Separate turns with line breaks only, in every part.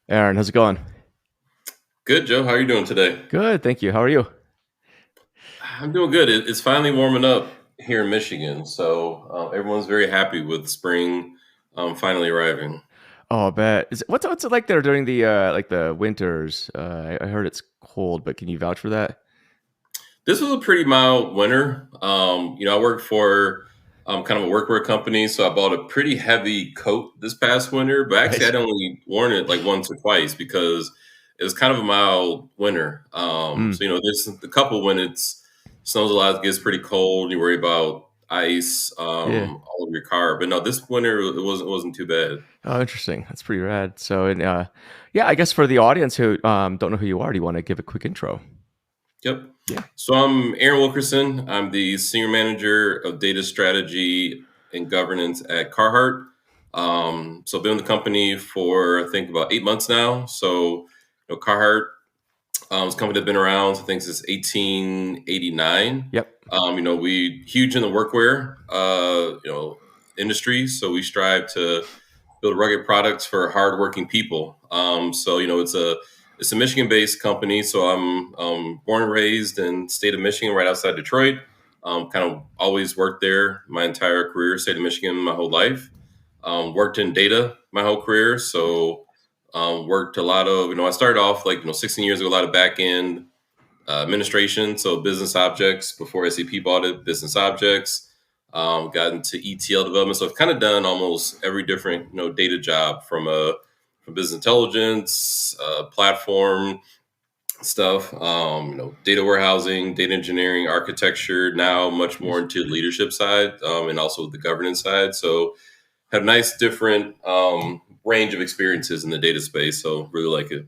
Aaron, how's it going?
Good, Joe. How are you doing today?
Good, thank you. How are you?
I'm doing good. It's finally warming up here in Michigan, so everyone's very happy with spring finally arriving.
Oh, I bet. What's it like there during the like the winters? I heard it's cold, but can you vouch for that?
This was a pretty mild winter. I work for kind of a workwear company, so I bought a pretty heavy coat this past winter. But actually,
Nice.
I'd only worn it like once or twice because it was kind of a mild winter.
Mm,
There's a couple when it's snows a lot, it gets pretty cold. You worry about ice
yeah.
all over your car. But no, this winter it wasn't too bad.
Oh, interesting. That's pretty rad. So, and yeah, I guess for the audience who don't know who you are, do you want to give a quick intro?
Yep.
Yeah.
So I'm Aaron Wilkerson. I'm the senior manager of data strategy and governance at Carhartt. So I've been with the company for I think about 8 months now. Carhartt is a company that's been around I think since 1889.
Yep.
We huge in the workwear industry, so we strive to build rugged products for hardworking people. It's a Michigan-based company, so I'm born and raised in the state of Michigan, right outside Detroit. Kind of always worked there my entire career, state of Michigan, my whole life. Worked in data my whole career, so worked a lot of I started off 16 years ago, a lot of back end administration, so business objects before SAP bought it, business objects. Got into ETL development, so I've kind of done almost every different data job from business intelligence, platform stuff, data warehousing, data engineering, architecture. Now much more into the leadership side and also the governance side. So have nice different range of experiences in the data space. So really like it.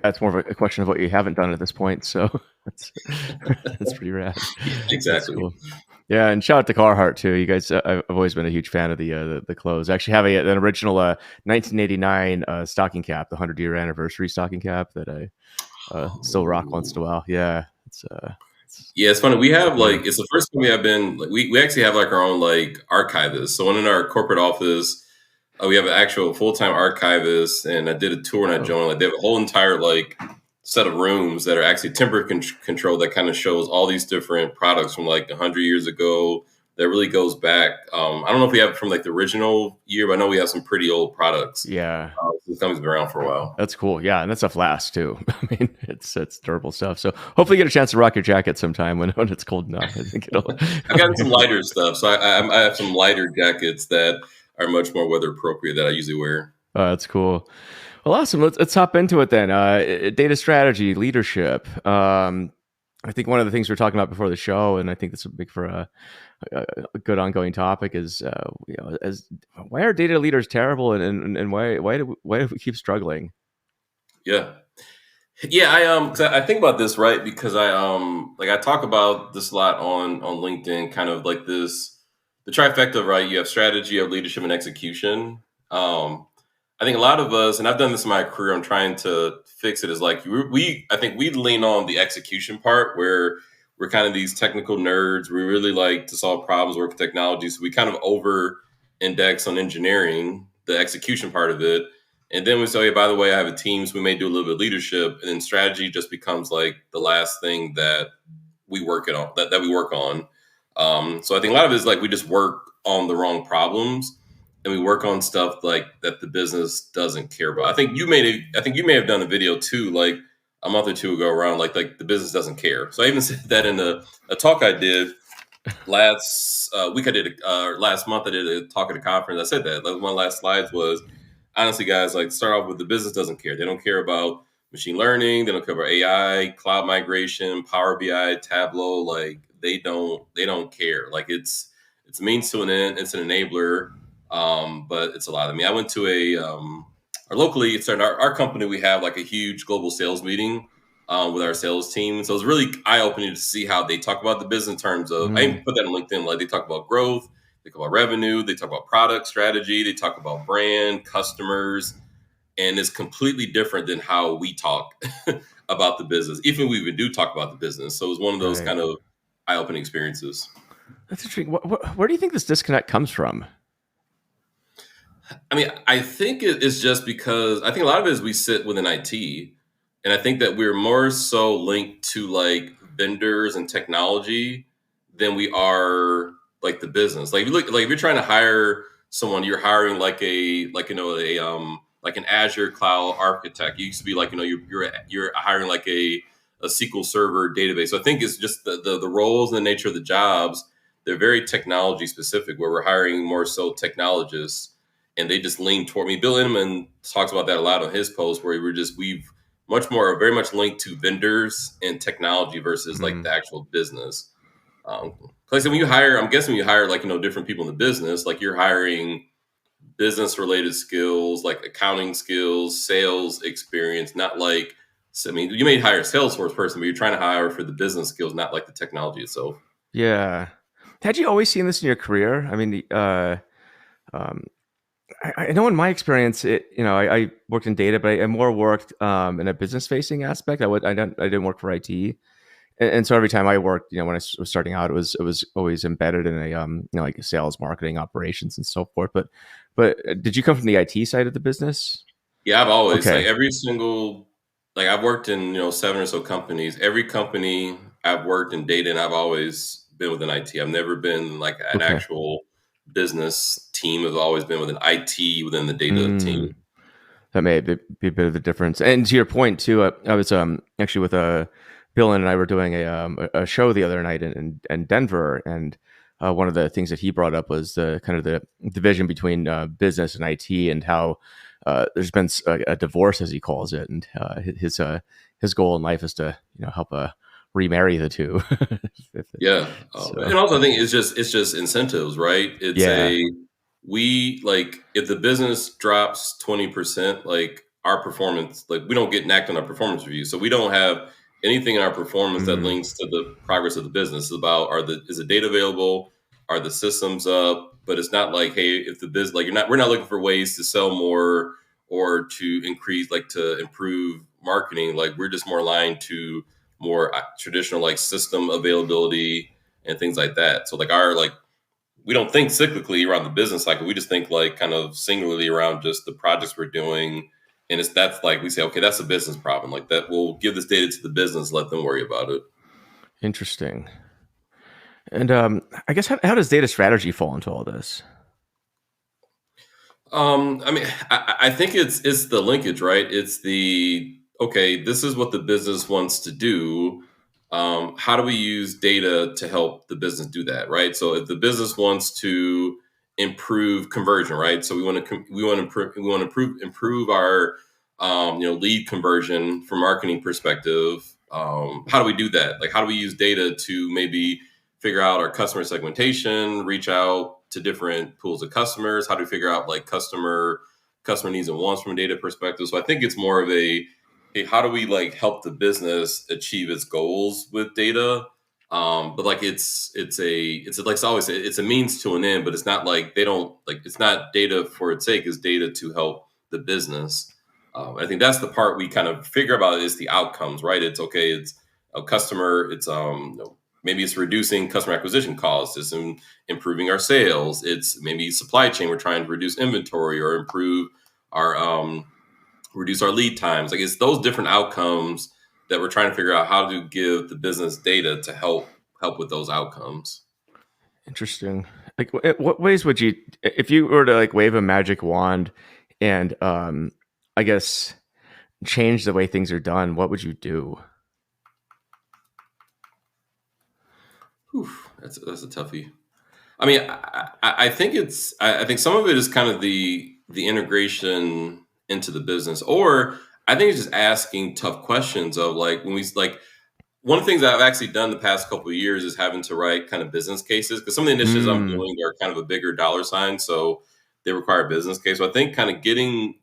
That's more of a question of what you haven't done at this point. So that's that's pretty rad. That's
Exactly.
cool. Yeah, and shout out to Carhartt too. You guys, I've always been a huge fan of the clothes. I actually have an original 1989 stocking cap, the 100-year anniversary stocking cap that I still rock once in a while. Yeah, it's
Yeah, it's funny. We have
yeah.
it's the first time we have been like we actually have like our own like archivist. So in our corporate office, we have an actual full time archivist, and I did a tour and I
Oh,
joined. Like they have a whole entire like set of rooms that are actually control that kind of shows all these different products from like 100 years ago. That really goes back. I don't know if we have it from like the original year, but I know we have some pretty old products.
yeah,
This company's been around for a while.
that's cool. Yeah, and that stuff lasts too. I mean, it's durable stuff. So hopefully you get a chance to rock your jacket sometime when it's cold enough. I think it'll.
I've gotten some lighter stuff, so I have some lighter jackets that are much more weather appropriate that I usually wear.
Oh, that's cool. Well, awesome. Let's hop into it then. Data strategy, leadership. I think one of the things we are talking about before the show, and I think this would make for a good ongoing topic, is as why are data leaders terrible, and why do we keep struggling?
Yeah, yeah. 'Cause I think about this right because I talk about this a lot on LinkedIn, kind of like this the trifecta, right? You have strategy, you have leadership, and execution. I think a lot of us, and I've done this in my career, I'm trying to fix it. Is like I think we lean on the execution part where we're kind of these technical nerds. We really like to solve problems, work with technology, so we kind of over index on engineering, the execution part of it. And then we say, hey, by the way, I have a team, so we may do a little bit of leadership, and then strategy just becomes like the last thing that we work it on that we work on. So I think a lot of it is like we just work on the wrong problems and we work on stuff like that the business doesn't care about. I think you may have done a video too, like a month or two ago around like the business doesn't care. So I even said that in a talk I did last week. Last month I did a talk at a conference. I said that like one of the last slides was honestly, guys, like start off with the business doesn't care. They don't care about machine learning. They don't care about AI, cloud migration, Power BI, Tableau. Like they don't care. Like it's a means to an end. It's an enabler, but it's a lot. I mean, I went to our locally. It's our company. We have like a huge global sales meeting with our sales team. So it's really eye opening to see how they talk about the business in terms of. I
Mm,
even put that on LinkedIn. Like they talk about growth, they talk about revenue, they talk about product strategy, they talk about brand, customers, and it's completely different than how we talk about the business. Even we even do talk about the business. So it's one of those
right.
kind of eye opening experiences.
That's interesting. Where do you think this disconnect comes from?
I mean, I think it is just because I think a lot of it is we sit within IT, and I think that we're more so linked to like vendors and technology than we are like the business. Like if you look, like if you're trying to hire someone, you're hiring like like an Azure cloud architect. You used to be like you're hiring like a SQL Server database. So I think it's just the roles and the nature of the jobs. They're very technology specific, where we're hiring more so technologists and they just lean toward me. Bill Inman talks about that a lot on his post, where we've much more very much linked to vendors and technology versus like
Mm.
the actual business. Because when you hire, I'm guessing when you hire like different people in the business, like you're hiring business related skills, like accounting skills, sales experience, not like. So, I mean, you may hire a Salesforce person, but you're trying to hire for the business skills, not like the technology itself.
Yeah. Had you always seen this in your career? I mean, um, I know in my experience, I worked in data, but I more worked in a business facing aspect. I didn't work for IT, and so every time I worked, when I was starting out, it was always embedded in a like sales, marketing, operations, and so forth. But did you come from the IT side of the business?
Yeah, I've always like
Okay,
every single like I've worked in seven or so companies. Every company I've worked in data, and I've always been within IT. I've never been like an
okay.
actual business team. I've always been within IT within the data team.
Mm. That may be a bit of the difference. And to your point too, I was actually with Bill and I were doing a show the other night in Denver, and one of the things that he brought up was the kind of the division between business and IT, and how there's been a divorce, as he calls it, and his goal in life is to help remarry the two.
Yeah,
So
and also I think it's just incentives, right? It's
yeah.
a we like if the business drops 20%, like our performance, like we don't get knocked on our performance review, so we don't have anything in our performance that
Mm,
links to the progress of the business. It's about is the data available, are the systems up? But it's not like hey, if the business like we're not looking for ways to sell more or to increase like to improve marketing. Like we're just more aligned to more traditional like system availability and things like that. So like our like we don't think cyclically around the business cycle. We just think like kind of singularly around just the projects we're doing. And that's like we say, okay, that's a business problem. Like that we'll give this data to the business, let them worry about it.
interesting. And I guess how does data strategy fall into all this?
I mean, I think it's the linkage, right? It's the okay, this is what the business wants to do. How do we use data to help the business do that, right? So if the business wants to improve conversion, right? So we want to improve our lead conversion from marketing perspective. How do we do that? Like how do we use data to maybe figure out our customer segmentation, reach out to different pools of customers? How do we figure out like customer needs and wants from a data perspective? So I think it's more of a hey, how do we like help the business achieve its goals with data? But like it's like I always say, it's a means to an end, but it's not like they don't like it's not data for its sake, it's data to help the business. I think that's the part we kind of figure about is the outcomes, right? It's okay, it's a customer, it's maybe it's reducing customer acquisition costs, it's improving our sales, it's maybe supply chain, we're trying to reduce inventory or improve our reduce our lead times. Like it's those different outcomes that we're trying to figure out how to give the business data to help with those outcomes.
Interesting. Like, what ways would you, if you were to like wave a magic wand and I guess change the way things are done, what would you do?
Whew, that's a toughie. I mean, I think I think some of it is kind of the integration into the business, or I think it's just asking tough questions of like when we like one of the things that I've actually done the past couple of years is having to write kind of business cases because some of the initiatives I'm
Mm,
doing are kind of a bigger dollar sign, so they require a business case. So I think kind of getting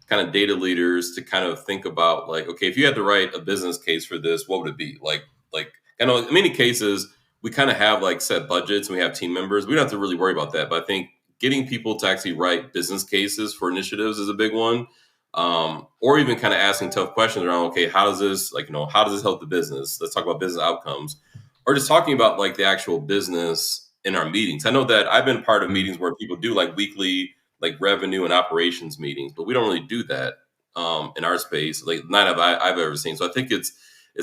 kind of data leaders to kind of think about like, okay, if you had to write a business case for this, what would it be? Like I know in many cases we kind of have like set budgets and we have team members. We don't have to really worry about that. But I think getting people to actually write business cases for initiatives is a big one, or even kind of asking tough questions around okay how does this like how does this help the business, let's talk about business outcomes, or just talking about like the actual business in our meetings. I know that I've been part of
mm,
meetings where people do like weekly like revenue and operations meetings, but we don't really do that in our space. Like not have I've ever seen. So I think it's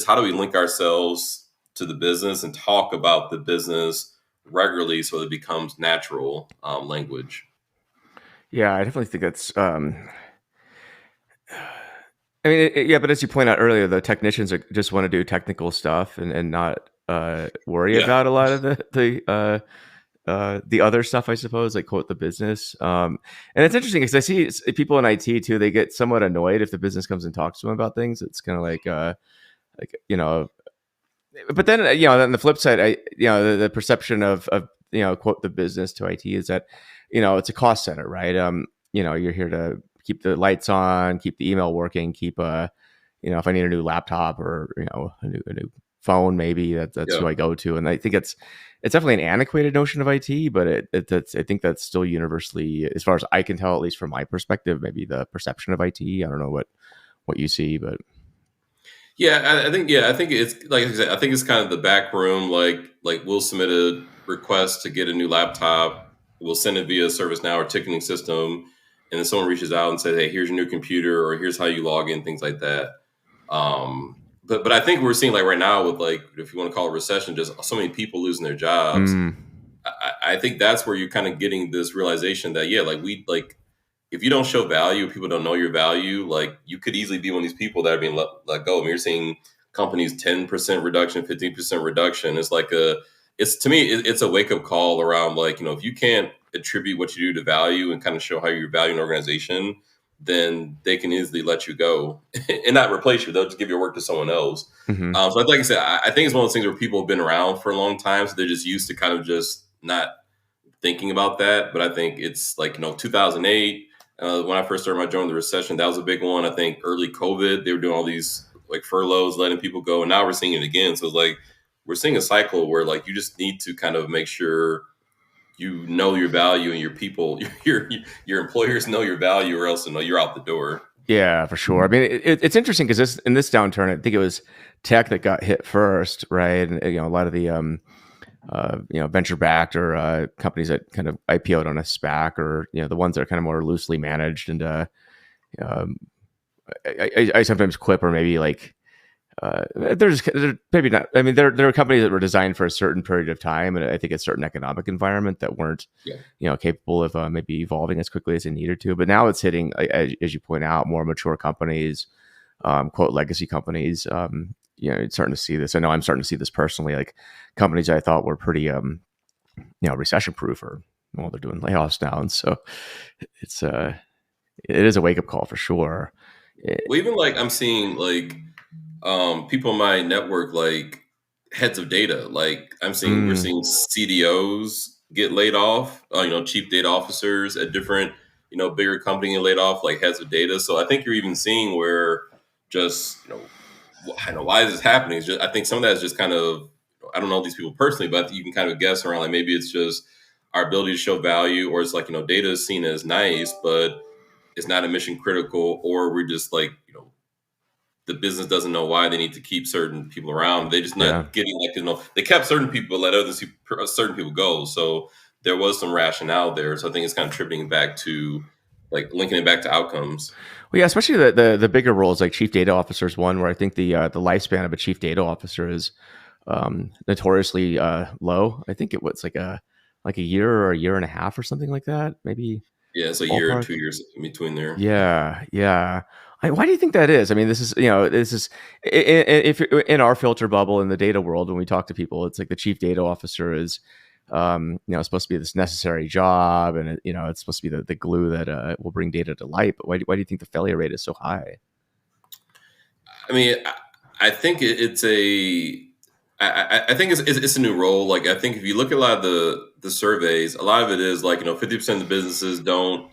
how do we link ourselves to the business and talk about the business regularly so it becomes natural language.
Yeah, I definitely think that's. I mean, yeah, but as you point out earlier, the technicians just want to do technical stuff and not worry
Yeah,
about a lot of the other stuff, I suppose, like quote the business. And it's interesting because I see people in IT too. They get somewhat annoyed if the business comes and talks to them about things. It's kind of like but then on the flip side, the perception of quote the business to IT is that it's a cost center, right? You're here to keep the lights on, keep the email working, keep if I need a new laptop or a new phone, maybe that's
yeah.
who I go to. And I think it's definitely an antiquated notion of IT, but I think that's still universally, as far as I can tell, at least from my perspective, maybe the perception of IT. I don't know what you see, but
Yeah, I think it's like I said, I think it's kind of the back room. Like we'll submit a request to get a new laptop. We'll send it via ServiceNow or ticketing system, and then someone reaches out and says, "Hey, here's your new computer," or "Here's how you log in," things like that. But I think we're seeing like right now with like if you want to call it recession, just so many people losing their jobs.
mm,
I think that's where you're kind of getting this realization that yeah, like we like if you don't show value, people don't know your value. Like you could easily be one of these people that are being let go. I mean, you're seeing companies 10% reduction, 15% reduction. It's to me, it's a wake up call around like if you can't attribute what you do to value and kind of show how you value an organization, then they can easily let you go and not replace you. They'll just give your work to someone else.
hmm
So like I said, I think it's one of those things where people have been around for a long time, so they're just used to kind of just not thinking about that. But I think it's like 2008 when I first started my journey, the recession that was a big one. I think early COVID they were doing all these like furloughs, letting people go, and now we're seeing it again. So it's like we're seeing a cycle where like you just need to kind of make sure you know your value and your people, your employers know your value, or else you're out the door.
Yeah, for sure. I mean, it's interesting because in this downturn, I think it was tech that got hit first, right? And a lot of the venture backed or companies that kind of IPO'd on a SPAC, or the ones that are kind of more loosely managed. And um, I sometimes quip, or maybe like they're maybe not. I mean, there are companies that were designed for a certain period of time, and I think a certain economic environment that weren't
Yeah,
capable of maybe evolving as quickly as they needed to. But now it's hitting, as you point out, more mature companies, quote legacy companies. It's starting to see this. I know I'm starting to see this personally. Like companies I thought were pretty recession proof, or well, they're doing layoffs now, and so it's it is a wake up call for sure.
well, even like I'm seeing like people in my network like heads of data. Like we're
Mm,
seeing CDOs get laid off. Chief data officers at different bigger company get laid off, like heads of data. So I think you're even seeing where just I know why is this happening. It's just I think some of that is just kind of I don't know these people personally, but you can kind of guess around like maybe it's just our ability to show value, or it's like data is seen as nice, but it's not a mission critical, or we're just like the business doesn't know why they need to keep certain people around. They just
yeah.
not getting like they kept certain people, let certain people go. So there was some rationale there. So I think it's kind of tripping back to like linking it back to outcomes.
Well, yeah, especially the bigger roles like chief data officer is one where I think the lifespan of a chief data officer is notoriously low. I think it was like a year or a year and a half or something like that, maybe
Yeah, it's a year or
ballpark.
2 years in between there.
Yeah, yeah. Why do you think that is? I mean, this is if in our filter bubble in the data world, when we talk to people, it's like the chief data officer is, supposed to be this necessary job, and it's supposed to be the glue that will bring data to light. But why do you think the failure rate is so high?
I mean, I think it's a. I think it's a new role. Like I think if you look at a lot of the surveys, a lot of it is like 50% of the businesses don't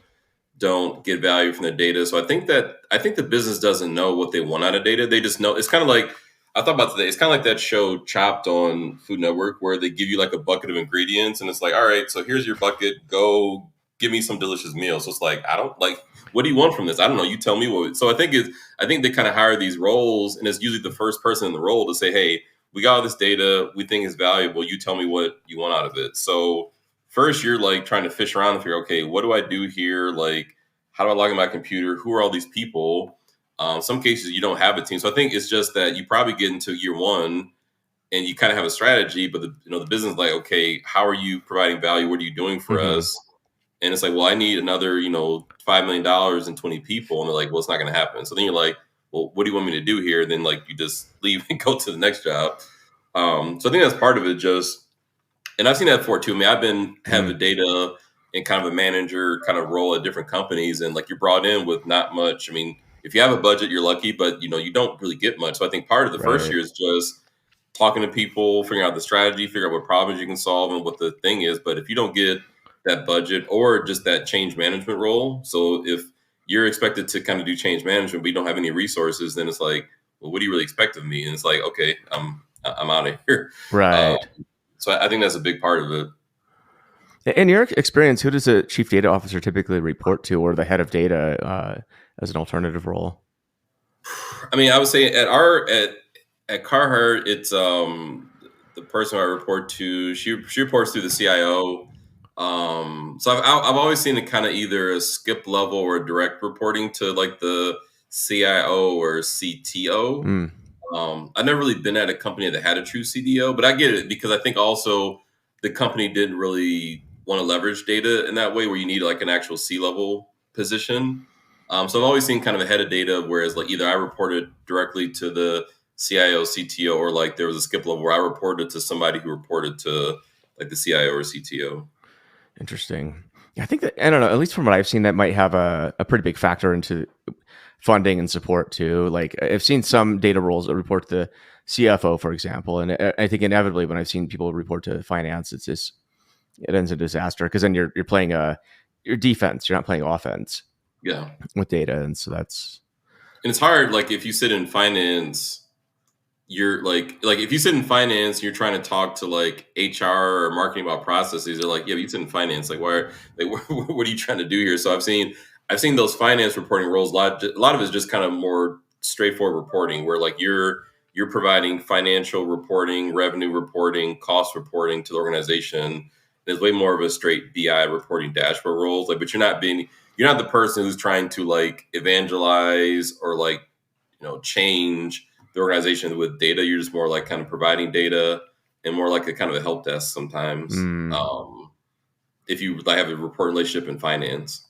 get value from their data. So I think the business doesn't know what they want out of data. They just know it's kind of like I thought about today. It's kind of like that show Chopped on Food Network where they give you like a bucket of ingredients and it's like, all right, so here's your bucket. Go give me some delicious meal. So it's like I don't like what do you want from this? I don't know. You tell me what. So I think they kind of hire these roles and it's usually the first person in the role to say, hey, we got all this data. We think it's valuable. You tell me what you want out of it. So first you're like trying to fish around and figure, okay, what do I do here? Like, how do I log in my computer? Who are all these people? Some cases you don't have a team. So I think it's just that you probably get into year one and you kind of have a strategy, but the business is like, okay, how are you providing value? What are you doing for
Hmm.
us? And it's like, well, I need another, $5 million and 20 people. And they're like, well, it's not going to happen. So then you're like, well, what do you want me to do here? Then like you just leave and go to the next job. So I think that's part of it. Just, and I've seen that before too. I mean, I've been have a
Mm,
data and kind of a manager kind of role at different companies, and like you're brought in with not much. I mean, if you have a budget, you're lucky, but you don't really get much. So I think part of the first
right.
year is just talking to people, figuring out the strategy, figure out what problems you can solve and what the thing is. But if you don't get that budget or just that change management role, so if you're expected to kind of do change management, but you don't have any resources, then it's like, well, what do you really expect of me? And it's like, okay, I'm out of here. Uh,
Right.
so I think that's a big part of it.
In your experience, who does a chief data officer typically report to, or the head of data as an alternative role?
I mean, I would say at Carhartt, it's the person I report to. She reports through the CIO. So I've always seen it kind of either a skip level or direct reporting to like the CIO or CTO.
Mm,
I've never really been at a company that had a true CDO, but I get it because I think also the company didn't really want to leverage data in that way where you need like an actual C level position. So I've always seen kind of a head of data, whereas like either I reported directly to the CIO, CTO, or like there was a skip level where I reported to somebody who reported to like the CIO or CTO.
interesting. Yeah, I think that I don't know. At least from what I've seen, that might have a pretty big factor into funding and support too. Like I've seen some data roles that report to the CFO, for example, and I think inevitably when I've seen people report to finance, it's just it ends in disaster because then you're playing your defense, you're not playing offense
Yeah.
with data, and so that's
And it's hard, like if you sit in finance, you're like if you sit in finance, you're trying to talk to like HR or marketing about processes. They're like, yeah, but you sit in finance. Like, why? Like, what are you trying to do here? So I've seen those finance reporting roles. A lot of it's just kind of more straightforward reporting, where like you're providing financial reporting, revenue reporting, cost reporting to the organization. There's way more of a straight BI reporting dashboard roles. Like, but you're not the person who's trying to like evangelize or like change the organization with data. You're just more like kind of providing data and more like a kind of a help desk sometimes.
mm,
If you like have a report relationship in finance.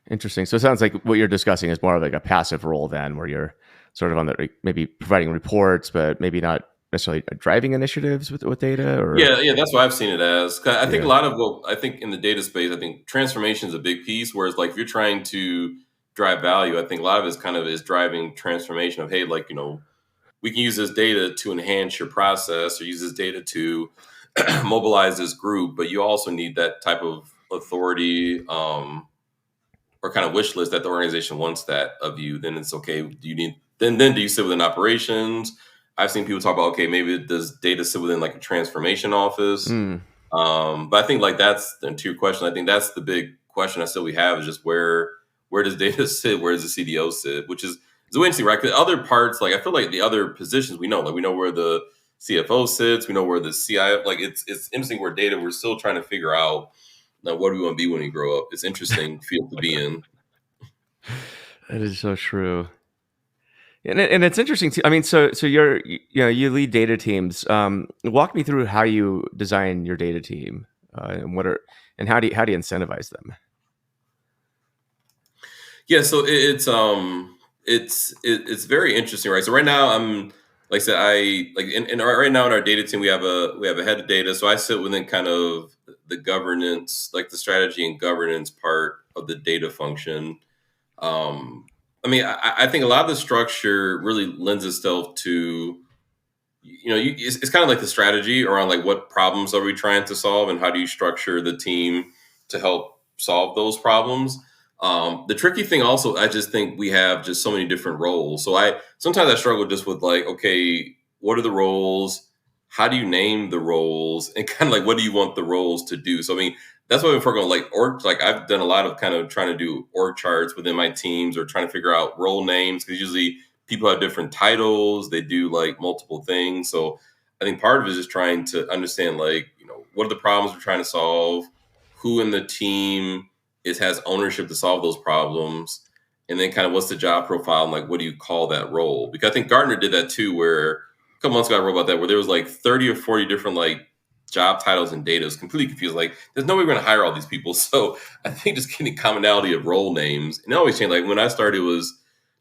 interesting. So it sounds like what you're discussing is more of like a passive role then, where you're sort of on the maybe providing reports, but maybe not necessarily driving initiatives with data or
Yeah, that's what I've seen it as. 'Cause I think a
yeah.
lot of what I think in the data space, I think transformation is a big piece. Whereas like if you're trying to drive value, I think a lot of it is kind of is driving transformation of, hey, like, we can use this data to enhance your process or use this data to mobilize this group, but you also need that type of authority, or kind of wish list that the organization wants that of you. Then it's okay. Do you need then do you sit within operations? I've seen people talk about, okay, maybe does data sit within like a transformation office?
Mm,
But I think like that's, and to your question, I think that's the big question I still we have is just where does data sit? Where does the CDO sit? Which is interesting, right? 'Cause other parts, like I feel like the other positions we know where the CFO sits, we know where the CIO, like it's interesting where data we're still trying to figure out, now what do we want to be when we grow up. It's interesting field to be in.
that is so true. And it's interesting too. I mean, so you lead data teams. Walk me through how you design your data team, and what are and how do you incentivize them?
Yeah, so it's very interesting, right? So right now I'm, like I said, I like right now in our data team we have a head of data, so I sit within kind of the governance, like the strategy and governance part of the data function. Um, I mean, I think a lot of the structure really lends itself to, it's kind of like the strategy around like what problems are we trying to solve and how do you structure the team to help solve those problems. The tricky thing also, I just think we have just so many different roles. So I sometimes I struggle just with like, okay, what are the roles? How do you name the roles? And kind of like, what do you want the roles to do? So I mean, that's why we're going like org. Like I've done a lot of kind of trying to do org charts within my teams or trying to figure out role names because usually people have different titles. They do like multiple things. So I think part of it is just trying to understand like, what are the problems we're trying to solve? who in the team has ownership to solve those problems, and then kind of what's the job profile and like what do you call that role? Because I think Gartner did that too, where a couple months ago I wrote about that, where there was like 30 or 40 different like job titles and data. It was completely confused. Like, there's no way we're going to hire all these people. So I think just getting commonality of role names, and it always changed. Like when I started, it was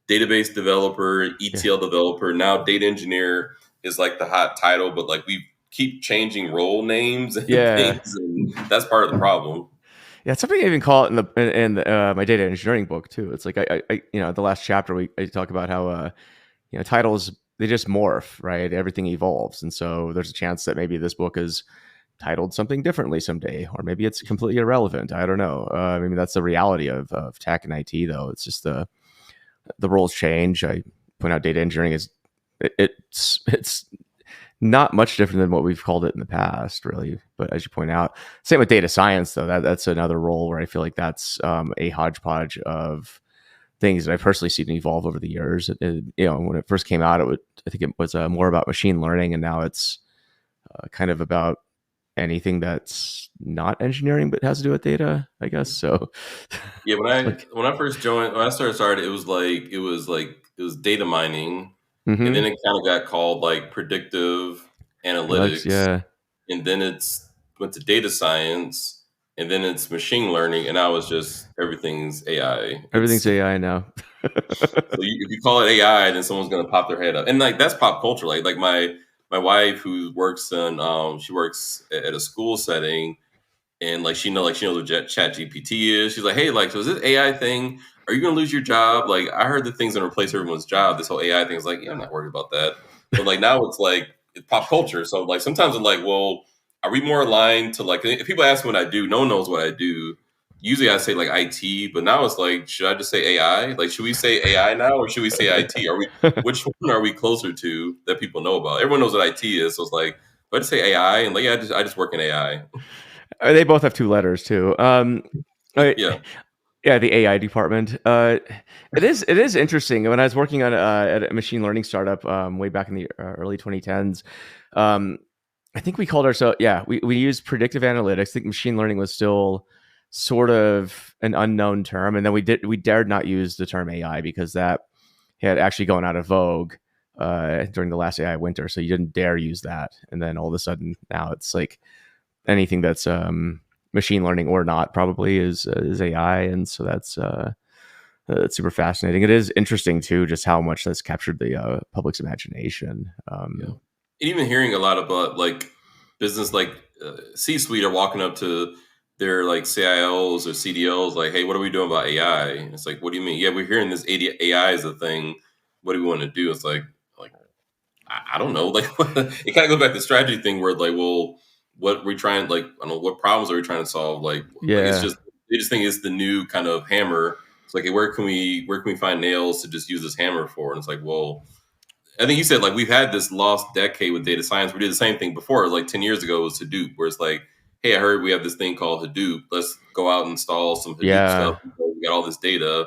database developer,
Yeah.
ETL developer. Now data engineer is like the hot title, but like we keep changing role names and
Yeah.
things, and that's part of the problem.
Yeah, it's something I even call it in my data engineering book too. It's like the last chapter I talk about how titles, they just morph, right? Everything evolves, and so there's a chance that maybe this book is titled something differently someday, or maybe it's completely irrelevant. I don't know. I mean, that's the reality of tech and IT, though. It's just the roles change. I point out data engineering is it's not much different than what we've called it in the past, really. But as you point out, same with data science, though. That's another role where I feel like that's a hodgepodge of things that I've personally seen evolve over the years. When it first came out, I think it was more about machine learning, and now it's kind of about anything that's not engineering but has to do with data, I guess. So,
Yeah, when
it's
I
like,
when I first joined, when I started, it was data mining, and then
mm-hmm.
it kind of got called like predictive
Analytics,
analytics,
yeah,
and then it's went to data science, and then it's machine learning, and now it's just everything's AI. It's
everything's AI now.
so if you call it AI, then someone's gonna pop their head up, and like that's pop culture. Like my wife who works in she works at a school setting, and she knows what Chat GPT is. She's like, hey, like, so is this AI thing? Are you gonna lose your job? Like, I heard that thing's gonna replace everyone's job. This whole AI thing is like, yeah, I'm not worried about that. But like now it's like it's pop culture. So like sometimes I'm like, well, are we more aligned to like if people ask me what I do, no one knows what I do. Usually I say like IT, but now it's like, should I just say AI? Like, should we say AI now or should we say IT? Are we which one are we closer to that people know about? Everyone knows what IT is, so it's like, do I just say AI? And like, yeah, I just work in AI.
They both have two letters too. I,
Yeah.
yeah, the AI department. It is interesting. When I was working on at a machine learning startup way back in the early 2010s, um, I think we called ourselves. Yeah, we used predictive analytics. I think machine learning was still sort of an unknown term, and then we dared not use the term AI because that had actually gone out of vogue during the last AI winter. So you didn't dare use that, and then all of a sudden now it's like anything that's machine learning or not probably is AI, and so that's super fascinating. It is interesting too, just how much that's captured the public's imagination.
Yeah. And even hearing a lot about like business, like C-suite are walking up to their like CIOs or CDOs, like, "Hey, what are we doing about AI?" And it's like, "What do you mean?" Yeah, we're hearing this AI is a thing. What do we want to do? It's like I don't know. Like it kind of goes back to the strategy thing, where like, well, what we trying like I don't know what problems are we trying to solve? Like it's
Yeah.
just they just think it's the new kind of hammer. It's like, hey, where can we find nails to just use this hammer for? And it's like, well, I think you said like we've had this lost decade with data science. We did the same thing before. It was like 10 years ago it was Hadoop, where it's like, hey, I heard we have this thing called Hadoop. Let's go out and install some Hadoop stuff.
Yeah.
We got all this data,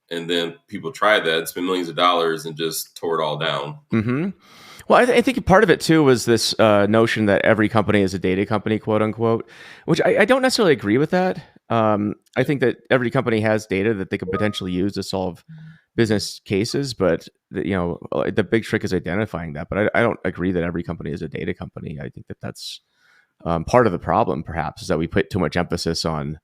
and then people tried that, spent millions of dollars, and just tore it all down.
Hmm. Well, I think part of it too was this notion that every company is a data company, quote unquote, which I don't necessarily agree with that. I think that every company has data that they could potentially use to solve business cases, but the big trick is identifying that. But I don't agree that every company is a data company. I think that that's part of the problem, perhaps, is that we put too much emphasis on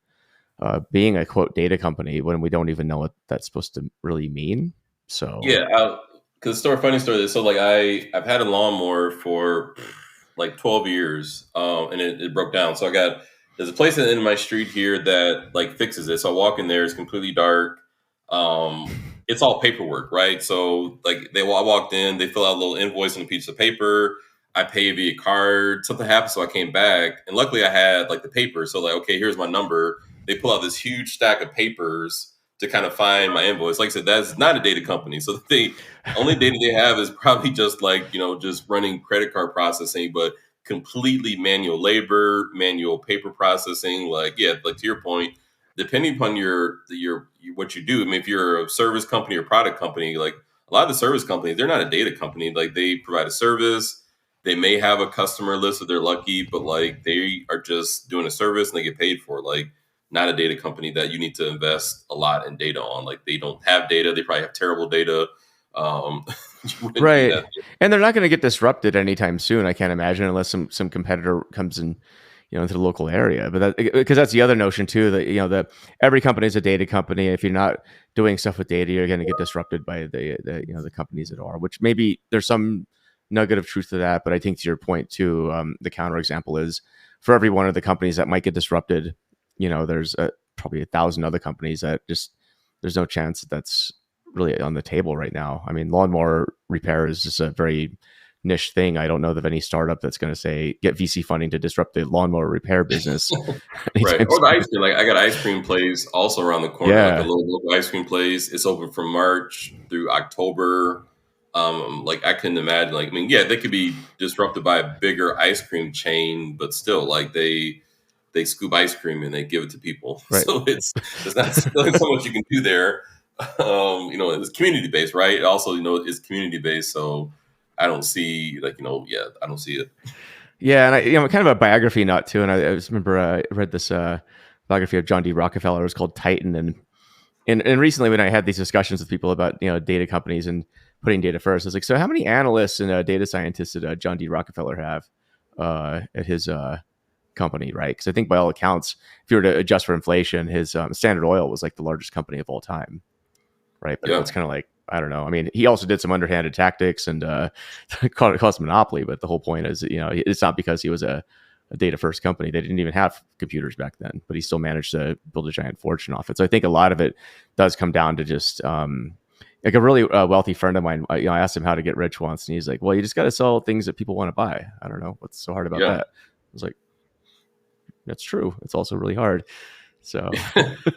being a quote data company when we don't even know what that's supposed to really mean. So
Yeah, because funny story. So like I've had a lawnmower for like 12 years, and it broke down. So there's a place in my street here that like fixes it. So I walk in there, it's completely dark. It's all paperwork, right? So like I walked in, they fill out a little invoice on a piece of paper. I pay via card. Something happened, so I came back, and luckily I had like the paper. So like, okay, here's my number. They pull out this huge stack of papers to kind of find my invoice. Like I said, that's not a data company. So the only data they have is probably just like, just running credit card processing, but completely manual labor, manual paper processing. Like, yeah, like to your point, depending upon your what you do. I mean, if you're a service company or product company, like a lot of the service companies, they're not a data company. Like they provide a service, they may have a customer list if they're lucky, but like they are just doing a service and they get paid for it. Like not a data company that you need to invest a lot in data on. Like they don't have data. They probably have terrible data. Um, you wouldn't do
Right.
that.
And they're not going to get disrupted anytime soon, I can't imagine, unless some competitor comes in, into the local area. But that, because that's the other notion too, that that every company is a data company. If you're not doing stuff with data, you're going to get disrupted by the companies that are. Which maybe there's some nugget of truth to that, but I think to your point too, the counterexample is for every one of the companies that might get disrupted, there's probably 1,000 other companies that just there's no chance that's really on the table right now. I mean, lawnmower repair is just a very niche thing. I don't know of any startup that's going to say get VC funding to disrupt the lawnmower repair business
Right.
anytime
Or the
soon.
ice cream. Like I got an ice cream place also around the corner, like a
Yeah,
little local ice cream place. It's open from March through October. Like I couldn't imagine. Like I mean, yeah, they could be disrupted by a bigger ice cream chain, but still, like they scoop ice cream and they give it to people.
right.
So it's not still so much you can do there. It's community based, right? It also, it's community based. So I don't see yeah, I don't see it.
Yeah, and kind of a biography nut too. And I just remember I read this biography of John D. Rockefeller. It was called Titan, and recently when I had these discussions with people about data companies and putting data first, I was like, so how many analysts and data scientists did John D. Rockefeller have at his company, right? Because I think by all accounts, if you were to adjust for inflation, his Standard Oil was like the largest company of all time, right? But
Yeah.
it's kind of like, I don't know. I mean, he also did some underhanded tactics and caused monopoly. But the whole point is, it's not because he was a data first company. They didn't even have computers back then, but he still managed to build a giant fortune off it. So I think a lot of it does come down to just like a really wealthy friend of mine. I asked him how to get rich once, and he's like, "Well, you just got to sell things that people want to buy." I don't know what's so hard about
Yeah.
that. I was like, "That's true. It's also really hard." So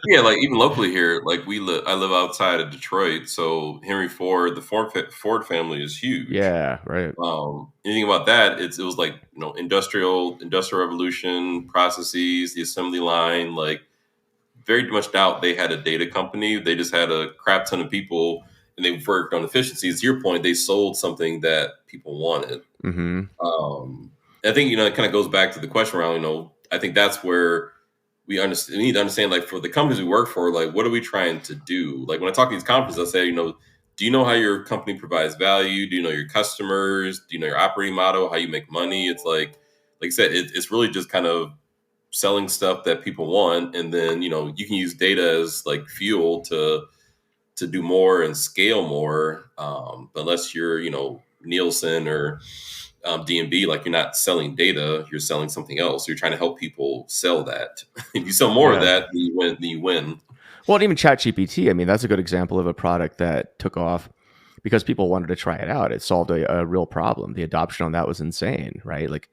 Yeah, like even locally here, like I live outside of Detroit, so Henry Ford, the Ford family is huge.
yeah, right.
Anything about that, it was like industrial revolution processes, the assembly line, like very much doubt they had a data company. They just had a crap ton of people, and they worked on efficiencies. To your point, they sold something that people wanted.
Mm-hmm.
Um, I think it kind of goes back to the question around. I think that's where we need to understand, like, for the companies we work for, like, what are we trying to do? Like, when I talk to these conferences, I say, do you know how your company provides value? Do you know your customers? Do you know your operating model? How you make money? It's like I said, it's really just kind of selling stuff that people want, and then you can use data as like fuel to do more and scale more. But unless you're Nielsen or D&B, like you're not selling data, you're selling something else. You're trying to help people sell that. If you sell more of
Yeah.
that, then you win. Then you win.
Well, and even ChatGPT, I mean, that's a good example of a product that took off because people wanted to try it out. It solved a real problem. The adoption on that was insane, right? Like,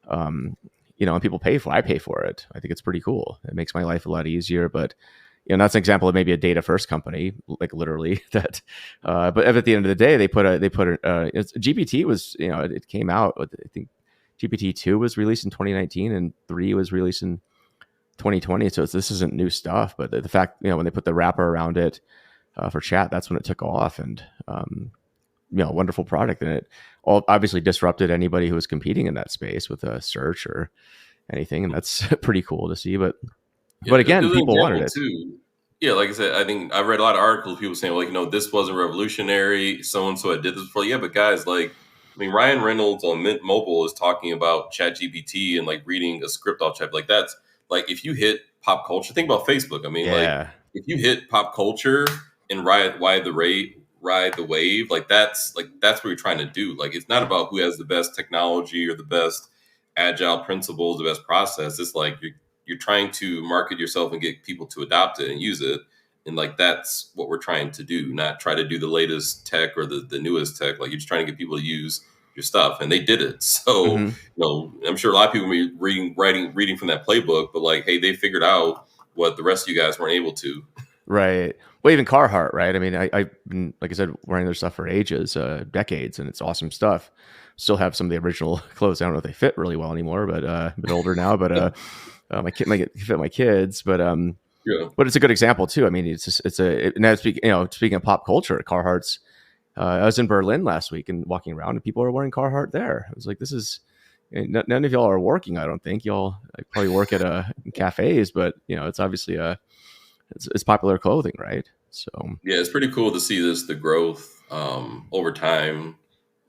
um, and people pay for it. I pay for it. I think it's pretty cool. It makes my life a lot easier. But that's an example of maybe a data first company, like literally that. But at the end of the day, GPT was, it came out. I think GPT-2 was released in 2019 and 3 was released in 2020. So this isn't new stuff, but the fact, when they put the wrapper around it for chat, that's when it took off. And wonderful product, and it all obviously disrupted anybody who was competing in that space with a search or anything, and that's pretty cool to see. But
Yeah,
again,
there's an
people wanted
example
it.
too. Yeah, like I said, I think I've read a lot of articles, people saying, like, this wasn't revolutionary. So and so had did this before. Yeah, but guys, like, I mean, Ryan Reynolds on Mint Mobile is talking about Chat GPT and like reading a script off Chat. Like that's like if you hit pop culture, think about Facebook. I mean, like
Yeah,
if you hit pop culture and ride the wave, like that's what you're trying to do. Like it's not about who has the best technology or the best agile principles, the best process. It's like you're trying to market yourself and get people to adopt it and use it. And like that's what we're trying to do, not try to do the latest tech or the newest tech. Like you're just trying to get people to use your stuff, and they did it. So
hmm
I'm sure a lot of people will be reading from that playbook, but like, hey, they figured out what the rest of you guys weren't able to.
right. Well, even Carhartt, right? I mean, I've been, like I said, wearing their stuff for ages, decades, and it's awesome stuff. Still have some of the original clothes. I don't know if they fit really well anymore, but a bit older now. But my kid might fit my kids.
Yeah.
But it's a good example too. I mean, it's just, now speaking of pop culture, Carhartt's I was in Berlin last week and walking around, and people are wearing Carhartt there. I was like, this is none of y'all are working. I don't think y'all probably work at cafes, but it's obviously it's popular clothing, right? So
Yeah, it's pretty cool to see the growth over time.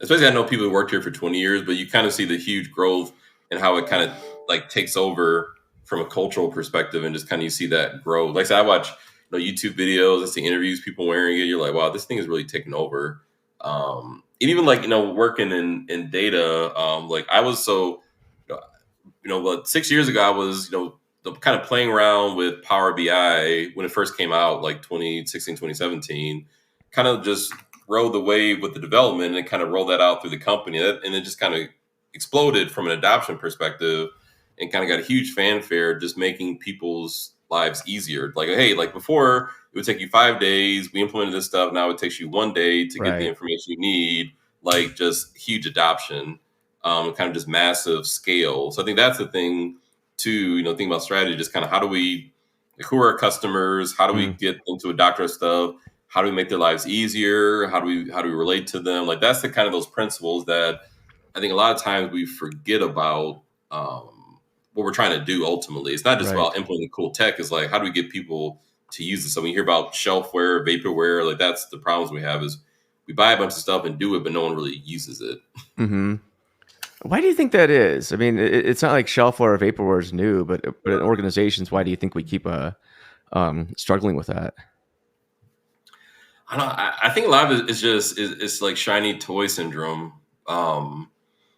Especially, I know people who worked here for 20 years, but you kind of see the huge growth and how it kind of like takes over from a cultural perspective, and just kind of you see that grow. Like I said, I watch YouTube videos, I see interviews, people wearing it. You're like, wow, this thing is really taking over. And even like working in data, like I was so but 6 years ago, I was, kind of playing around with Power BI when it first came out, like 2016, 2017, kind of just rode the wave with the development and kind of rolled that out through the company. And it just kind of exploded from an adoption perspective and kind of got a huge fanfare, just making people's lives easier. Like, hey, like before, it would take you 5 days. We implemented this stuff. Now it takes you one day to get the
right.
information you need. Like, just huge adoption, kind of just massive scale. So I think that's the thing too. Think about strategy. Just kind of who are our customers? How do we
Mm,
get them to adopt our stuff? How do we make their lives easier? How do we relate to them? Like that's the kind of those principles that I think a lot of times we forget about. What we're trying to do ultimately. It's not just
right.
about implementing cool tech. It's like how do we get people to use it? So when you hear about shelfware, vaporware, like that's the problems we have is we buy a bunch of stuff and do it, but no one really uses it.
Hmm. Why do you think that is? I mean, it's not like shelfware or vaporware is new, but in organizations, why do you think we keep struggling with that?
I don't. I think a lot of it is just it's like shiny toy syndrome. Um,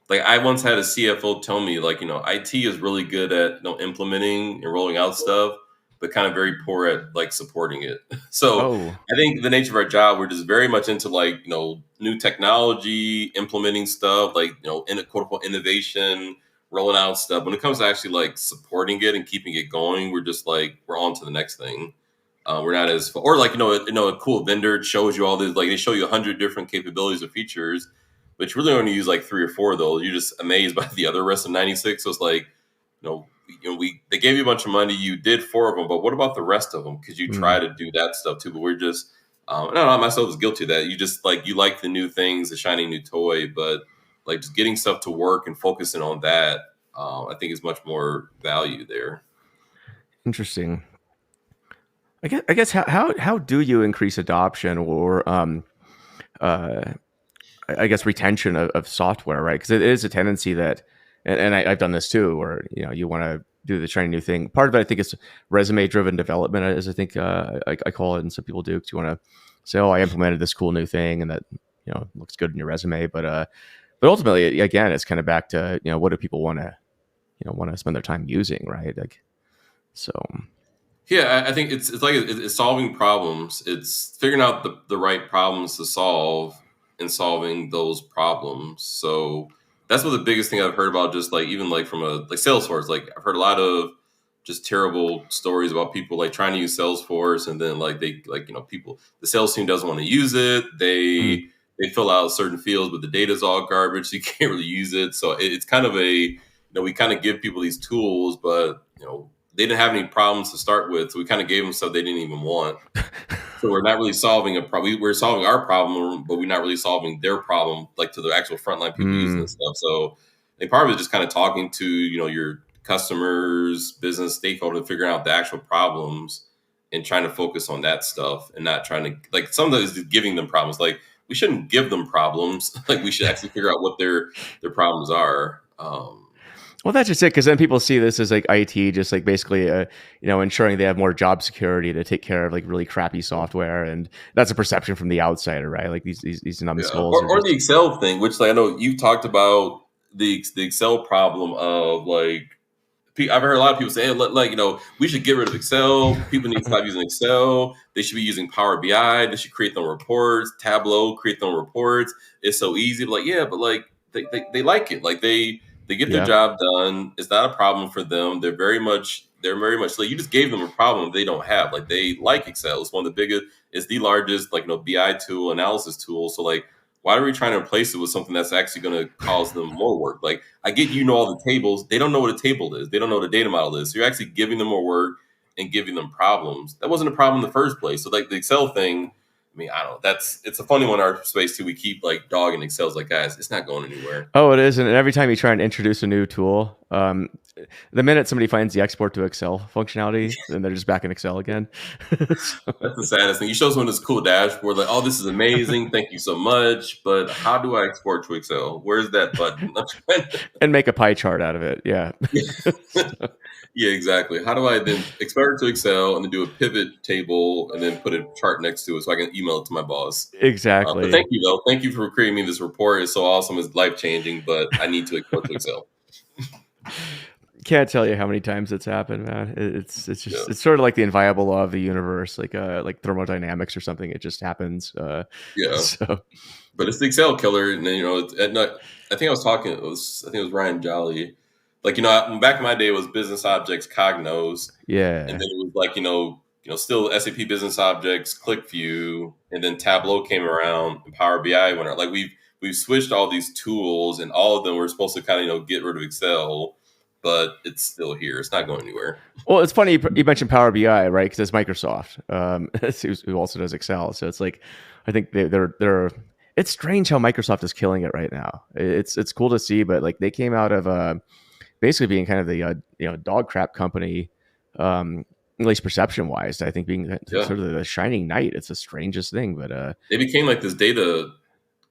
like I once had a CFO tell me, like IT is really good at implementing and rolling out stuff, but kind of very poor at like supporting it. So
Oh,
I think the nature of our job, we're just very much into like new technology, implementing stuff, like in a quote unquote innovation, rolling out stuff. When it comes to actually like supporting it and keeping it going, we're just like we're on to the next thing. We're not as or like a cool vendor shows you all these like they show you 100 different capabilities or features, but you really only use like three or four of those. You're just amazed by the other rest of 96. So it's like we they gave you a bunch of money, you did four of them, but what about the rest of them? Because you
mm,
try to do that stuff too, but we're just and I myself is guilty of that. You just like you like the new things, the shiny new toy, but like just getting stuff to work and focusing on that, I think is much more value there.
interesting. I guess how do you increase adoption or uh, I guess retention of software, right? Because it is a tendency that, and I've done this too, where you want to do the shiny new thing. Part of it, I think, is resume driven development, as I think I call it, and some people do. Because you want to say, "Oh, I implemented this cool new thing," and that looks good in your resume. But ultimately, again, it's kind of back to what do people want to spend their time using, right? Like so.
Yeah, I think it's like it's solving problems. It's figuring out the right problems to solve and solving those problems. So that's what the biggest thing I've heard about. Just like even like from a like Salesforce, like I've heard a lot of just terrible stories about people like trying to use Salesforce and then like they like people the sales team doesn't want to use it.
Mm,
They fill out certain fields, but the data's all garbage, so you can't really use it. So it's kind of a we kind of give people these tools, but they didn't have any problems to start with, so we kind of gave them stuff they didn't even want. So we're not really solving a problem. We're solving our problem, but we're not really solving their problem, like to the actual frontline people using
mm.
this stuff. So I think part of it is just kind of talking to your customers, business stakeholders, figuring out the actual problems and trying to focus on that stuff and not trying to like some of it is just giving them problems. Like we shouldn't give them problems. Like we should actually figure out what their problems are.
Well, that's just it. Because then people see this as like IT, just like basically, ensuring they have more job security to take care of like really crappy software, and that's a perception from the outsider, right? Like these
Yeah,
numbskulls are
or the
just.
Excel thing, which like, I know you've talked about the Excel problem of like I've heard a lot of people say, hey, like we should get rid of Excel. People need to stop using Excel. They should be using Power BI. They should create their own reports. Tableau, create their own reports. It's so easy. Like yeah, but like they like it. Like they get their
Yeah.
job done. It's not a problem for them. They're very much like you just gave them a problem they don't have. Like they like Excel. It's one of the biggest. It's the largest like BI tool analysis tool. So like why are we trying to replace it with something that's actually going to cause them more work? Like I get know all the tables. They don't know what a table is. They don't know what a data model is. So you're actually giving them more work and giving them problems. That wasn't a problem in the first place. So like the Excel thing I mean, I don't know. It's a funny one in our space too. We keep like dogging Excel's like, guys, it's not going anywhere.
Oh, it is, and every time you try and introduce a new tool, the minute somebody finds the export to Excel functionality, then they're just back in Excel again. So,
That's the saddest thing. You show someone this cool dashboard, like, oh, this is amazing. Thank you so much. But how do I export to Excel? Where's that button? I'm trying to-
and make a pie chart out of it. Yeah.
yeah, exactly. How do I then export it to Excel and then do a pivot table and then put a chart next to it so I can email it to my boss? But
Exactly.
thank you, though. Thank you for creating me this report. It's so awesome. It's life changing, but I need to export to Excel.
Can't tell you how many times it's happened, man. It's
Yeah.
just it's sort of like the inviolable law of the universe, like thermodynamics or something. It just happens.
Yeah.
So
But it's the Excel killer. And then, I think I was talking, I think it was Ryan Jolly. Like, back in my day, it was business objects, Cognos. And
yeah.
then it was like, still SAP Business Objects, ClickView, and then Tableau came around and Power BI went around. Like we've switched all these tools, and all of them were supposed to kind of get rid of Excel, but it's still here. It's not going anywhere.
Well, it's funny you mentioned Power BI, right? Because it's Microsoft, who also does Excel. So it's like, I think they're. It's strange how Microsoft is killing it right now. It's cool to see, but like they came out of basically being kind of the dog crap company, at least perception wise. I think being
Yeah,
sort of the shining knight. It's the strangest thing, but
they became like this data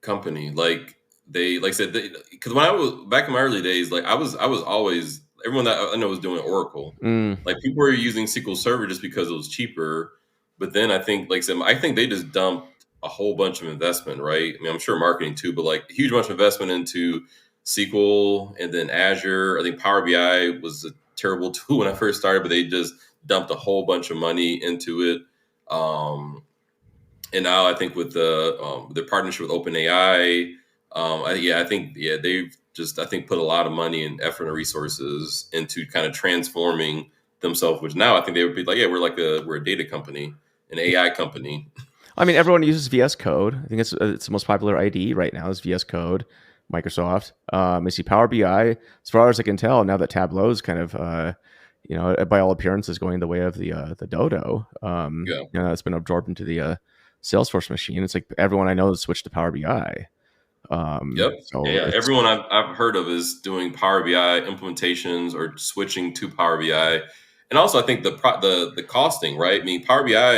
company. Like they, like I said, because when I was back in my early days, like I was always everyone that I know was doing Oracle.
mm,
Like people were using SQL Server just because it was cheaper. But then I think, like I said, I think they just dumped a whole bunch of investment, right? I mean, I'm sure marketing too, but like a huge bunch of investment into SQL and then Azure. I think Power BI was a terrible tool when I first started, but they just dumped a whole bunch of money into it. And now I think with the partnership with OpenAI, they've just I think put a lot of money and effort and resources into kind of transforming themselves. Which now I think they would be like, yeah, we're a data company, an AI company.
I mean, everyone uses VS Code. I think it's the most popular IDE right now is VS Code, Microsoft. I see Power BI. As far as I can tell, now that Tableau is kind of, by all appearances, going the way of the Dodo.
Yeah.
It's been absorbed into the Salesforce machine. It's like everyone I know has switched to Power BI.
Yep.
So
Yeah.
it's
Everyone I've heard of is doing Power BI implementations or switching to Power BI. And also, I think the costing, right? I mean, Power BI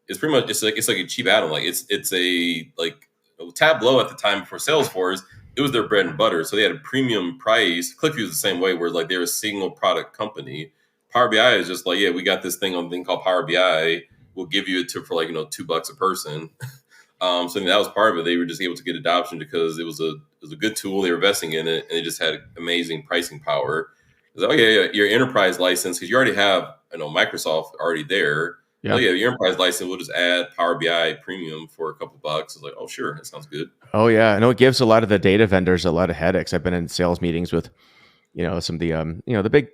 is pretty much it's like a cheap add-on. Like it's a like Tableau at the time for Salesforce, it was their bread and butter. So they had a premium price. ClickView is the same way, where like they're a single product company. Power BI is just like, yeah, we got this thing called Power BI. We'll give you it for like $2 a person. So I mean, that was part of it. They were just able to get adoption because it was a good tool. They were investing in it, and it just had amazing pricing power. It's like, oh yeah, your enterprise license, because you already have Microsoft already there. Oh
yeah.
yeah, your enterprise license, we'll just add Power BI Premium for a couple bucks. It's like, oh sure, that sounds good.
Oh yeah. I know it gives a lot of the data vendors a lot of headaches. I've been in sales meetings with some of the the big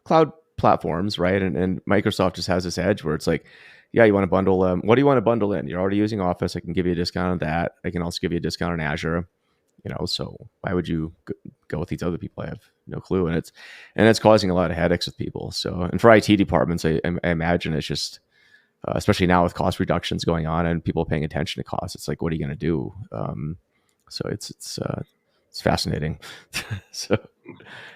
cloud platforms, right? And Microsoft just has this edge where it's like, yeah, you want to bundle. What do you want to bundle in? You're already using Office. I can give you a discount on that. I can also give you a discount on Azure. So why would you go with these other people? I have no clue, and it's causing a lot of headaches with people. So, and for IT departments, I imagine it's just, especially now with cost reductions going on and people paying attention to costs. It's like, what are you going to do? So it's fascinating. So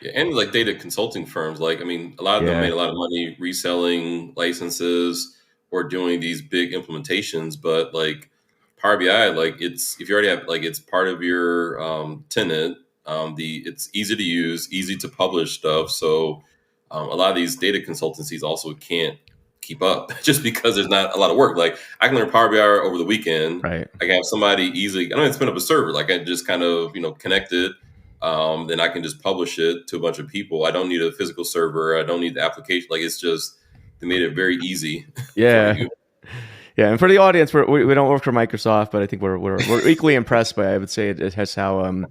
Yeah, and like data consulting firms, like I mean, a lot of them
yeah,
made a lot of money reselling licenses or doing these big implementations. But like Power BI, like it's if you already have like it's part of your tenant. It's easy to use, easy to publish stuff. So a lot of these data consultancies also can't keep up just because there's not a lot of work. Like I can learn Power BI over the weekend.
right.
I can have somebody easily. I don't even spin up a server. Like I just kind of connect it, then I can just publish it to a bunch of people. I don't need a physical server. I don't need the application. Like it's just they made it very easy for
Yeah.
you.
Yeah, and for the audience, we don't work for Microsoft, but I think we're equally impressed by. I would say it has how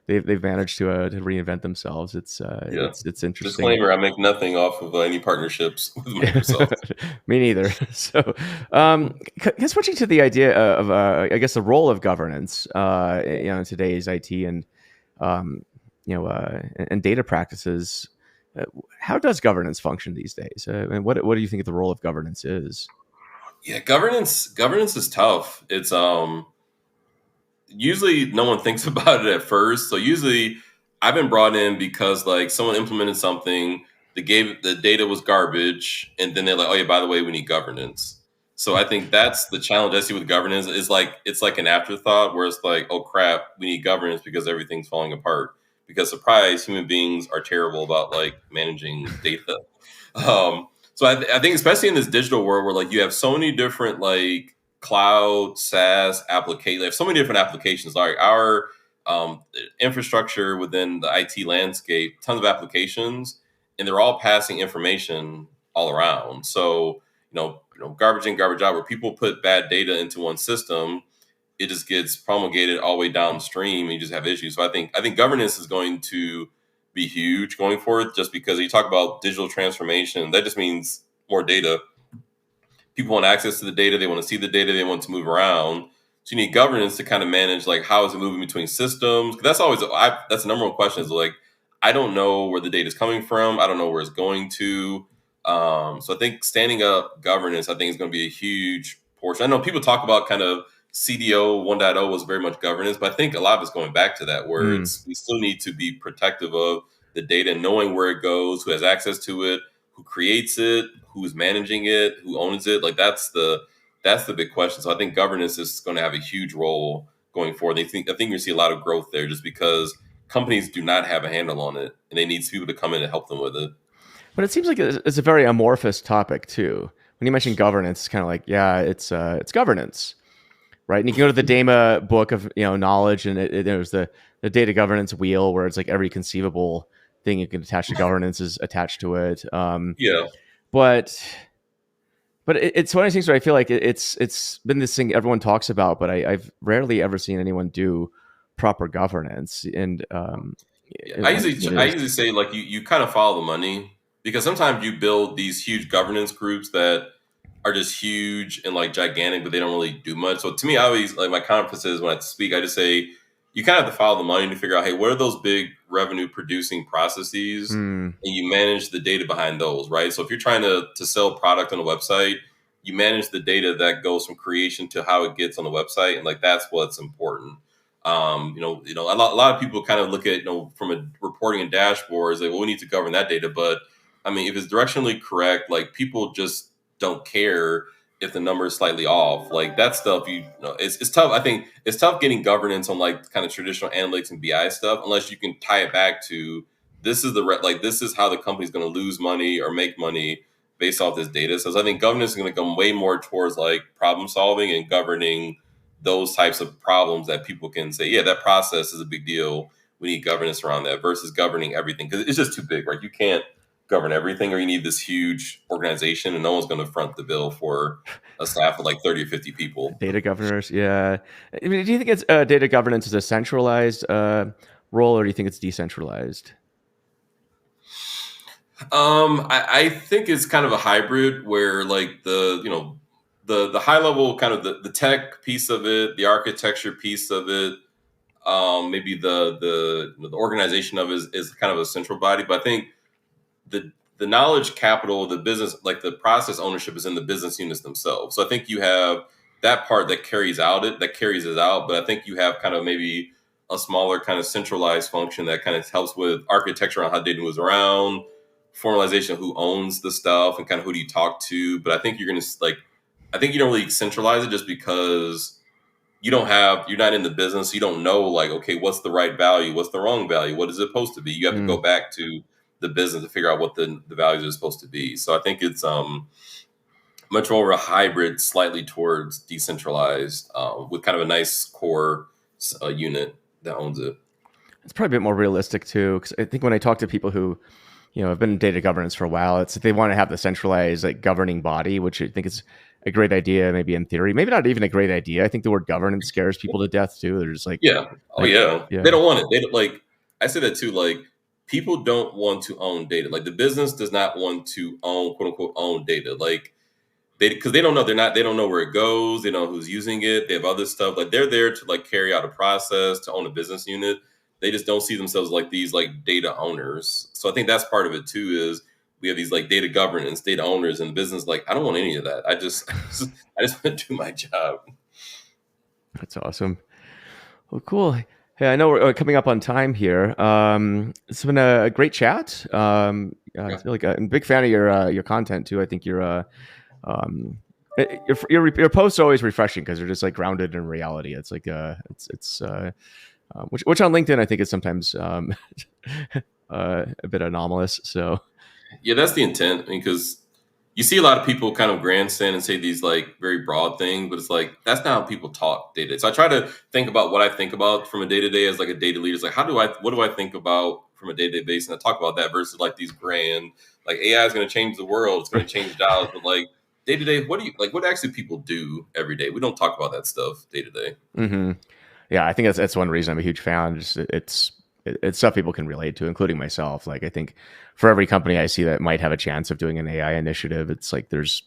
they've managed to reinvent themselves.
Yeah.
It's interesting.
Disclaimer: I make nothing off of any parternhips with Microsoft.
Me neither. So, switching to the idea of I guess the role of governance, in today's IT and and data practices. How does governance function these days? And what do you think the role of governance is?
Yeah, governance is tough. It's usually no one thinks about it at first. So usually I've been brought in because like someone implemented something, the data was garbage, and then they're like, oh yeah, by the way, we need governance. So I think that's the challenge I see with governance is like it's like an afterthought where it's like, oh crap, we need governance because everything's falling apart. Because surprise, human beings are terrible about like managing data. So I think especially in this digital world where like you have so many different like cloud SaaS applications, they have so many different applications. Like our infrastructure within the IT landscape, tons of applications, and they're all passing information all around. So garbage in, garbage out. Where people put bad data into one system, it just gets promulgated all the way downstream, and you just have issues. So I think governance is going to be huge going forward, just because you talk about digital transformation. That just means more data. People want access to the data, they want to see the data, they want to move around. So you need governance to kind of manage like how is it moving between systems. 'Cause that's always that's the number one question is like I don't know where the data is coming from. I don't know where it's going to. So I think standing up governance, I think is going to be a huge portion. I know people talk about kind of CDO 1.0 was very much governance, but I think a lot of it's going back to that where
Mm.
it's we still need to be protective of the data, knowing where it goes, who has access to it, who creates it, who's managing it, who owns it. Like that's the big question. So I think governance is going to have a huge role going forward. I think you see a lot of growth there just because companies do not have a handle on it and they need people to come in and help them with it.
But it seems like it's a very amorphous topic too. When you mention governance, it's kind of like, yeah, it's governance, right? And you can go to the Dama book of knowledge, and there's the data governance wheel where it's like every conceivable thing you can attach to governance is attached to it.
Yeah.
But it's one of these things where I feel like it's been this thing everyone talks about, but I've rarely ever seen anyone do proper governance. And
Yeah,
it,
I
it
usually I
is.
usually say like you kind of follow the money because sometimes you build these huge governance groups that are just huge and like gigantic, but they don't really do much. So to me, I always like my conferences when I speak, I just say you kind of have to follow the money to figure out, hey, what are those big revenue producing processes,
Mm,
and you manage the data behind those, right? So if you're trying to sell product on a website, you manage the data that goes from creation to how it gets on the website, and like that's what's important. A lot of people kind of look at from a reporting and dashboards, like, well, we need to govern that data, but I mean, if it's directionally correct, like people just don't care if the number is slightly off. Like that stuff, it's tough. I think it's tough getting governance on like kind of traditional analytics and BI stuff, unless you can tie it back to this is like this is how the company's going to lose money or make money based off this data. So I think governance is going to come way more towards like problem solving and governing those types of problems that people can say, yeah, that process is a big deal. We need governance around that versus governing everything because it's just too big, right? You can't govern everything, or you need this huge organization, and no one's going to front the bill for a staff of like 30 or 50 people.
data governors, yeah. I mean, do you think it's data governance is a centralized role, or do you think it's decentralized?
I think it's kind of a hybrid where like the high level kind of the tech piece of it, the architecture piece of it, maybe the organization of it is kind of a central body. But I think the knowledge capital, the business, like the process ownership is in the business units themselves. So I think you have that part that carries it out. But I think you have kind of maybe a smaller kind of centralized function that kind of helps with architecture on how data moves around, formalization of who owns the stuff and kind of who do you talk to. But I think I think you don't really centralize it just because you're not in the business, you don't know like, okay, what's the right value, what's the wrong value, what is it supposed to be. You have to go
Mm.
back to the business to figure out what the values are supposed to be. So I think it's much more of a hybrid, slightly towards decentralized, with kind of a nice core unit that owns it.
It's probably a bit more realistic too, because I think when I talk to people who have been in data governance for a while, it's they want to have the centralized like governing body, which I think is a great idea, maybe in theory, maybe not even a great idea. I think the word governance scares people to death too. They're just
Yeah. Oh
like
yeah.
yeah.
They don't want it. They don't like I say that too, like people don't want to own data. Like the business does not want to own quote unquote own data. Like because they don't know they don't know where it goes, they know who's using it, they have other stuff. Like they're there to like carry out a process, to own a business unit. They just don't see themselves like these like data owners. So I think that's part of it too, is we have these like data governance, data owners, and business. Like, I don't want any of that. I just want to do my job.
That's awesome. Well, cool. Hey, I know we're coming up on time here. It's been a great chat. I
Yeah.
feel like I'm a big fan of your content too. I think um, your posts are always refreshing because they're just like grounded in reality. It's like which on LinkedIn I think is sometimes a bit anomalous. So
Yeah, that's the intent. I mean, because you see a lot of people kind of grandstand and say these like very broad things, but it's like that's not how people talk day to day. So I try to think about what I think about from a day to day as like a data leader. It's like what do I think about from a day to day basis? And I talk about that versus like these grand like AI is going to change the world, it's going to change jobs, but like day to day, what do you like? What actually people do every day? We don't talk about that stuff day to day.
hmm yeah, I think that's one reason I'm a huge fan. Just it's stuff people can relate to, including myself. Like I think for every company I see that might have a chance of doing an AI initiative, it's like there's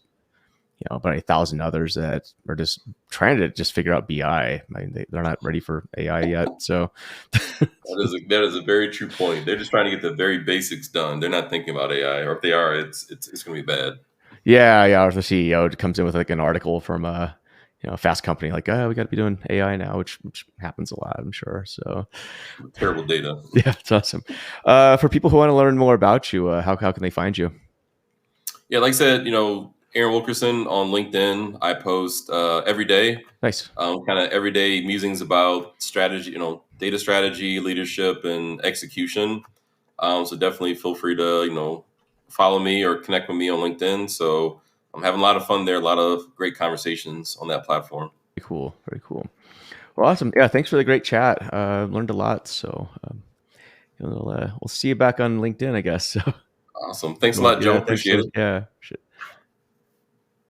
about 1,000 others that are just trying to just figure out BI. I mean, they're not ready for AI yet. So,
That is a very true point. They're just trying to get the very basics done. They're not thinking about AI, or if they are, it's going to be bad.
yeah. Or the CEO comes in with like an article from a fast company, like, oh, we got to be doing AI now, which happens a lot, I'm sure. So,
Terrible data.
yeah, it's awesome. For people who want to learn more about you, how can they find you?
Yeah, like I said, Aaron Wilkerson on LinkedIn. I post every day,
Nice.
kind of everyday musings about strategy, data strategy, leadership, and execution. So definitely feel free to, follow me or connect with me on LinkedIn. So I'm having a lot of fun there, a lot of great conversations on that platform.
Very cool. Very cool. Well, awesome. Yeah, thanks for the great chat. Learned a lot. So, we'll see you back on LinkedIn, I guess. So,
Awesome. Thanks a lot, Joe.
yeah, thanks.
Appreciate it.
Yeah.